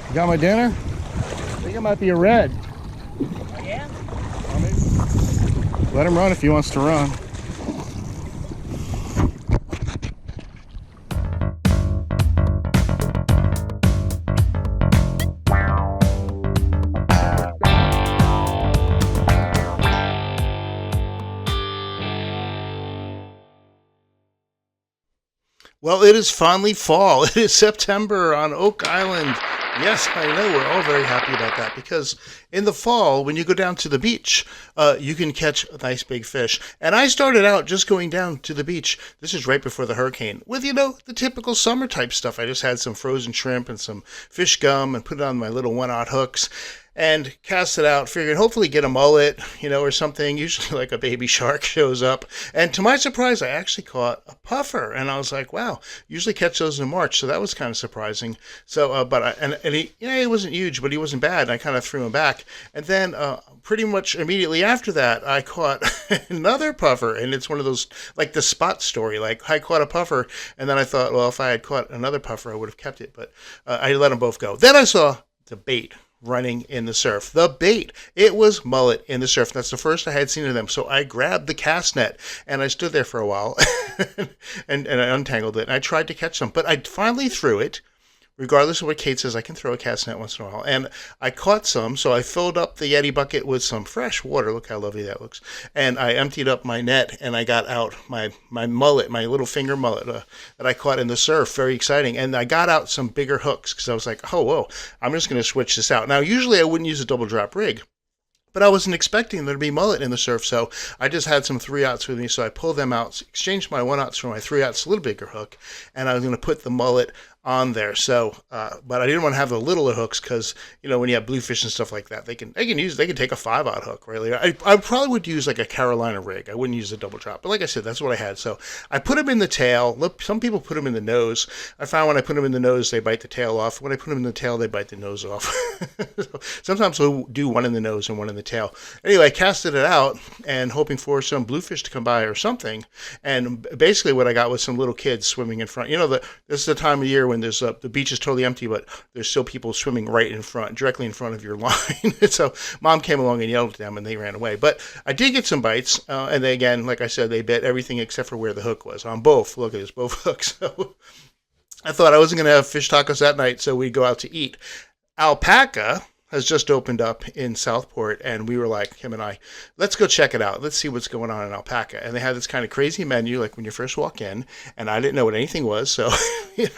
You got my dinner? I think it might be a red. Oh, yeah? Let him run if he wants to run. Well, it is finally fall. It is September on Oak Island. Yes, I know we're all very happy about that because in the fall, when you go down to the beach, you can catch nice big fish. And I started out just going down to the beach. This is right before the hurricane with, the typical summer type stuff. I just had some frozen shrimp and some fish gum and put it on my little 1/0 hooks and cast it out, figuring hopefully get a mullet, or something. Usually like a baby shark shows up. And to my surprise, I actually caught a puffer. And I was like, wow, usually catch those in March. So that was kind of surprising. So, and he, he wasn't huge, but he wasn't bad. And I kind of threw him back. And then pretty much immediately after that, I caught another puffer. And it's one of those, like the spot story. Like I caught a puffer. And then I thought, well, if I had caught another puffer, I would have kept it. But I let them both go. Then I saw the bait running in the surf. The bait. It was mullet in the surf. That's the first I had seen of them. So I grabbed the cast net and I stood there for a while and I untangled it. And I tried to catch them, but I finally threw it. Regardless of what Kate says, I can throw a cast net once in a while. And I caught some, so I filled up the Yeti bucket with some fresh water. Look how lovely that looks. And I emptied up my net, and I got out my mullet, my little finger mullet that I caught in the surf. Very exciting. And I got out some bigger hooks because I was like, oh, whoa, I'm just going to switch this out. Now, usually I wouldn't use a double drop rig. But I wasn't expecting there to be mullet in the surf, so I just had some 3/0 with me, so I pulled them out, exchanged my 1/0 for my 3/0 a little bigger hook, and I was going to put the mullet on there. So, but I didn't want to have the littler hooks because when you have bluefish and stuff like that, they can take a 5/0 hook. Really, I probably would use like a Carolina rig. I wouldn't use a double drop, but like I said, that's what I had. So I put them in the tail. Look, some people put them in the nose. I found when I put them in the nose, they bite the tail off. When I put them in the tail, they bite the nose off. So sometimes we'll do one in the nose and one in the tail. Anyway, I casted it out and hoping for some bluefish to come by or something. And basically, what I got was some little kids swimming in front. This is the time of year when there's the beach is totally empty, but there's still people swimming right in front, directly in front of your line. So mom came along and yelled at them, and they ran away. But I did get some bites, and they, again, like I said, they bit everything except for where the hook was on both. Look at this, both hooks. So I thought I wasn't going to have fish tacos that night, so we'd go out to eat. Alpaca has just opened up in Southport, and we were like, him and I, let's go check it out. Let's see what's going on in Alpaca. And they had this kind of crazy menu, like when you first walk in, and I didn't know what anything was, so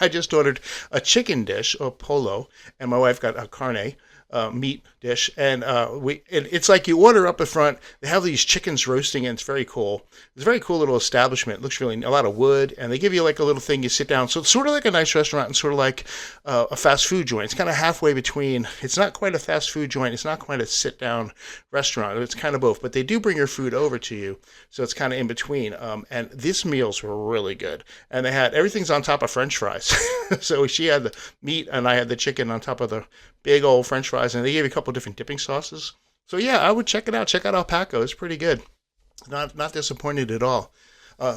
I just ordered a chicken dish, or polo, and my wife got a carne meat dish, and it's like you order up in front. They have these chickens roasting, and it's very cool. It's a very cool little establishment. It looks really a lot of wood, and they give you like a little thing. You sit down, so it's sort of like a nice restaurant, and sort of like a fast food joint. It's kind of halfway between. It's not quite a fast food joint. It's not quite a sit down restaurant. It's kind of both, but they do bring your food over to you, so it's kind of in between. And these meals were really good, and they had everything's on top of French fries. So she had the meat, and I had the chicken on top of the big old French fries, and they gave you a couple different dipping sauces. So yeah, I would check it out. Check out Alpaca. It's pretty good. Not disappointed at all.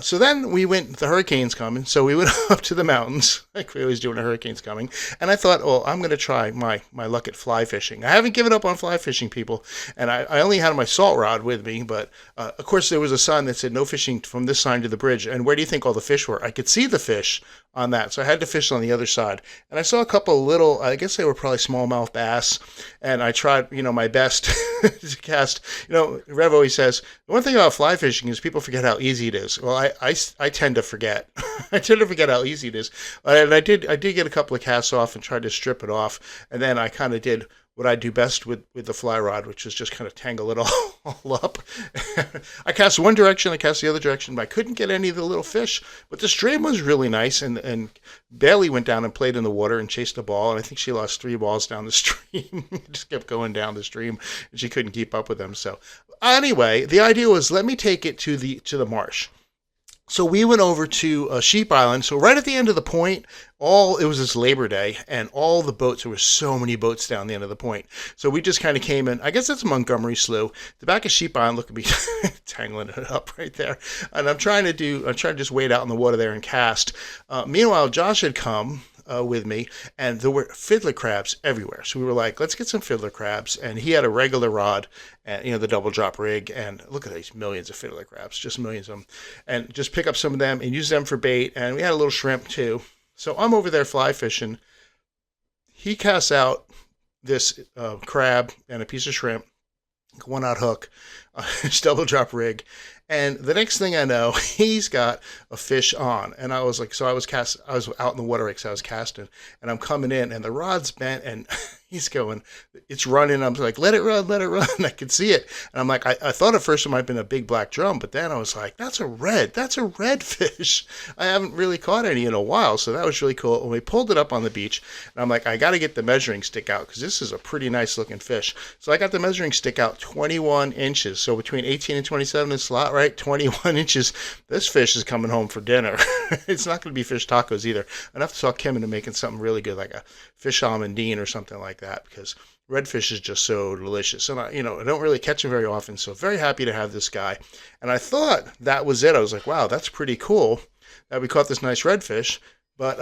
So then the hurricane's coming, so we went up to the mountains, like we always do when a hurricane's coming, and I thought, oh, I'm going to try my luck at fly fishing. I haven't given up on fly fishing, people, and I only had my salt rod with me, but of course there was a sign that said no fishing from this side to the bridge, and where do you think all the fish were? I could see the fish on that, so I had to fish on the other side, and I saw a couple little, I guess they were probably smallmouth bass, and I tried, my best to cast. Rev always says, the one thing about fly fishing is people forget how easy it is. Well, I tend to forget. I tend to forget how easy it is. And I did get a couple of casts off and tried to strip it off. And then I kind of did what I do best with the fly rod, which is just kind of tangle it all up. I cast one direction, I cast the other direction, but I couldn't get any of the little fish. But the stream was really nice, and Bailey went down and played in the water and chased the ball, and I think she lost 3 balls down the stream. Just kept going down the stream, and she couldn't keep up with them. So anyway, the idea was, let me take it to the marsh. So we went over to Sheep Island. So right at the end of the point, it was this Labor Day, and all the boats, there were so many boats down the end of the point. So we just kind of came in. I guess that's Montgomery Slough. The back of Sheep Island, look at me tangling it up right there. And I'm trying to just wade out in the water there and cast. Meanwhile, Josh had come with me, and there were fiddler crabs everywhere. So we were like, let's get some fiddler crabs. And he had a regular rod, and the double drop rig. And look at these millions of fiddler crabs, just millions of them. And just pick up some of them and use them for bait. And we had a little shrimp too. So I'm over there fly fishing. He casts out this crab and a piece of shrimp, 1-aught hook, his double drop rig. And the next thing I know, he's got a fish on. And I was like, I was out in the water, so I was casting, and I'm coming in, and the rod's bent, and he's going, it's running. I'm like, let it run, let it run. I could see it. And I'm like, I thought at first it might have been a big black drum, but then I was like, that's a redfish. I haven't really caught any in a while. So that was really cool. When we pulled it up on the beach, and I'm like, I got to get the measuring stick out, because this is a pretty nice looking fish. So I got the measuring stick out 21 inches. So between 18 and 27 is slot, right? 21 inches. This fish is coming home for dinner. It's not going to be fish tacos either. I have to talk Kim into making something really good, like a fish almondine or something like that, because redfish is just so delicious. And I don't really catch them very often, so very happy to have this guy. And I thought that was it. I was like, wow, that's pretty cool that we caught this nice redfish. But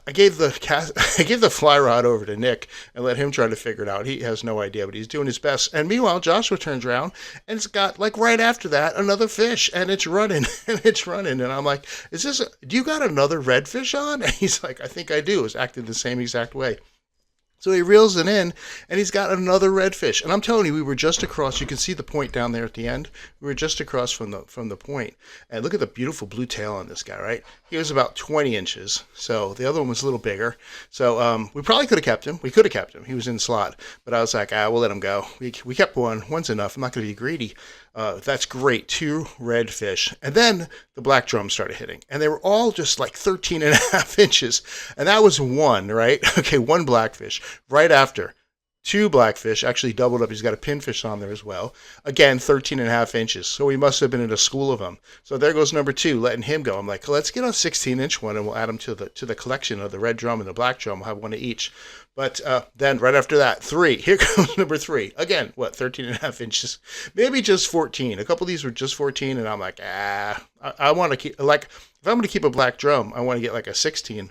I gave the fly rod over to Nick and let him try to figure it out. He has no idea, but he's doing his best. And meanwhile, Joshua turns around, and it's got, like, right after that, another fish, and it's running, and it's running. And I'm like, do you got another redfish on? And he's like, I think I do. It's acting the same exact way. So he reels it in, and he's got another redfish. And I'm telling you, we were just across. You can see the point down there at the end. We were just across from the point. And look at the beautiful blue tail on this guy, right? He was about 20 inches. So the other one was a little bigger. So we probably could have kept him. We could have kept him. He was in slot. But I was like, we'll let him go. We kept one. One's enough. I'm not going to be greedy. That's great. 2 redfish. And then the black drums started hitting. And they were all just like 13 and a half inches. And that was one, right? Okay, one blackfish. Right after, 2 blackfish, actually doubled up. He's got a pinfish on there as well. Again, 13 and a half inches. So we must have been in a school of them. So there goes number 2, letting him go. I'm like, let's get a 16-inch one, and we'll add them to the collection of the red drum and the black drum. We'll have one of each. But then right after that, 3. Here comes number 3. Again, 13 and a half inches? Maybe just 14. A couple of these were just 14, and I'm like, I want to keep, like, if I'm going to keep a black drum, I want to get like a 16-inch.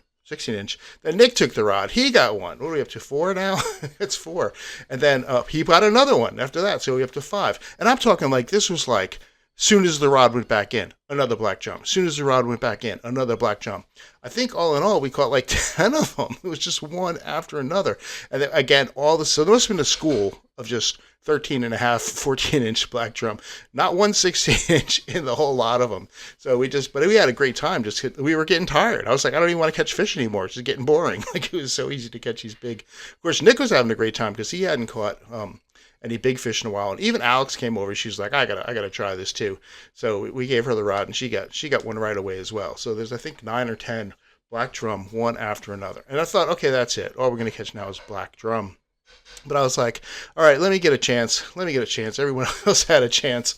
Then Nick took the rod. He got one. What are we up to, 4 now? It's 4. And then he got another one after that, so we're up to 5. And I'm talking like this was like, soon as the rod went back in, another black drum. Soon as the rod went back in, another black drum. I think all in all, we caught like 10 of them. It was just one after another. And then again, so there must have been a school of just 13 and a half, 14-inch black drum. Not one 16-inch in the whole lot of them. So but we had a great time. We were getting tired. I was like, I don't even want to catch fish anymore. It's just getting boring. Like, it was so easy to catch these big. Of course, Nick was having a great time because he hadn't caught any big fish in a while. And even Alex came over. She's like, I gotta try this too. So we gave her the rod, and she got one right away as well. So there's, I think, 9 or 10 black drum, one after another. And I thought, okay, that's it. All we're gonna catch now is black drum. But I was like, all right, let me get a chance. Everyone else had a chance.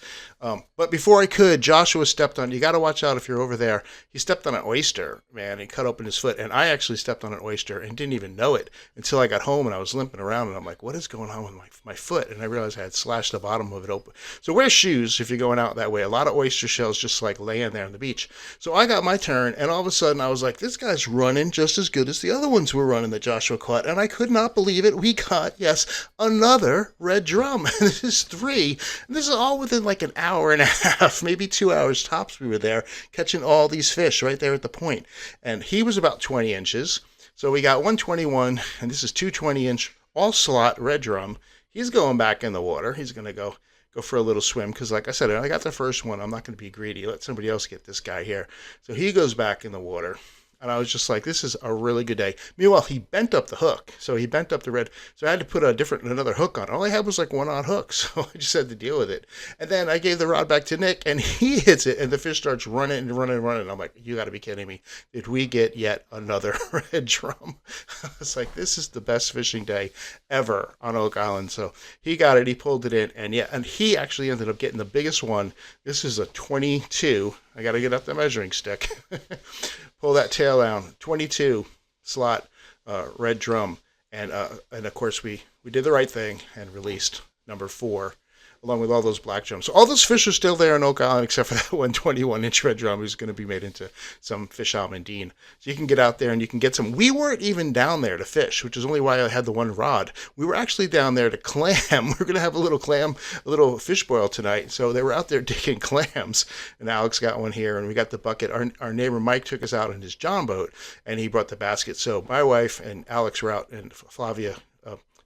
But before I could, Joshua stepped on, you got to watch out if you're over there. He stepped on an oyster, man. He cut open his foot. And I actually stepped on an oyster and didn't even know it until I got home and I was limping around. And I'm like, what is going on with my foot? And I realized I had slashed the bottom of it open. So wear shoes if you're going out that way. A lot of oyster shells just like laying there on the beach. So I got my turn. And all of a sudden I was like, this guy's running just as good as the other ones were running that Joshua caught. And I could not believe it. We caught, yes, another red drum. And this is 3. And this is all within like an hour and a half, maybe 2 hours tops. We were there catching all these fish right there at the point. And he was about 20 inches. So we got 121, and this is 220-inch all slot red drum. He's going back in the water. He's going to go for a little swim because, like I said, I got the first one. I'm not going to be greedy. Let somebody else get this guy here. So he goes back in the water. And I was just like, this is a really good day. Meanwhile, he bent up the hook. So he bent up the red. So I had to put another hook on. All I had was like 1-aught hook. So I just had to deal with it. And then I gave the rod back to Nick, and he hits it, and the fish starts running and running and running. I'm like, you got to be kidding me. Did we get yet another red drum? I was like, this is the best fishing day ever on Oak Island. So he got it. He pulled it in. And he actually ended up getting the biggest one. This is a 22. I got to get up the measuring stick. Pull that tail down. 22 slot red drum. And of course, we did the right thing and released number 4. along with all those black drums. So all those fish are still there in Oak Island, except for that 121-inch red drum, who's going to be made into some fish almondine. So you can get out there and you can get some. We weren't even down there to fish, which is only why I had the one rod. We were actually down there to clam. We're going to have a little fish boil tonight. So they were out there digging clams, and Alex got one here, and we got the bucket. Our neighbor Mike took us out in his John boat, and he brought the basket. So my wife and Alex were out, and Flavia,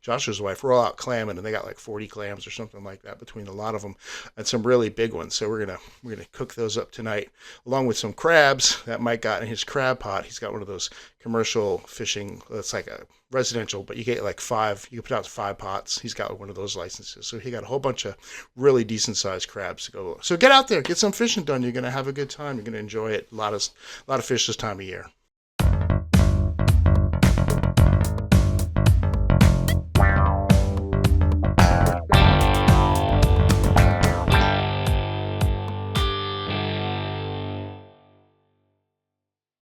Joshua's wife, we're all out clamming, and they got like 40 clams or something like that between a lot of them, and some really big ones. So we're gonna cook those up tonight, along with some crabs that Mike got in his crab pot. He's got one of those commercial fishing. It's like a residential, but you get like 5. You can put out 5 pots. He's got one of those licenses, so he got a whole bunch of really decent sized crabs to go. So get out there, get some fishing done. You're gonna have a good time. You're gonna enjoy it. A lot of fish this time of year.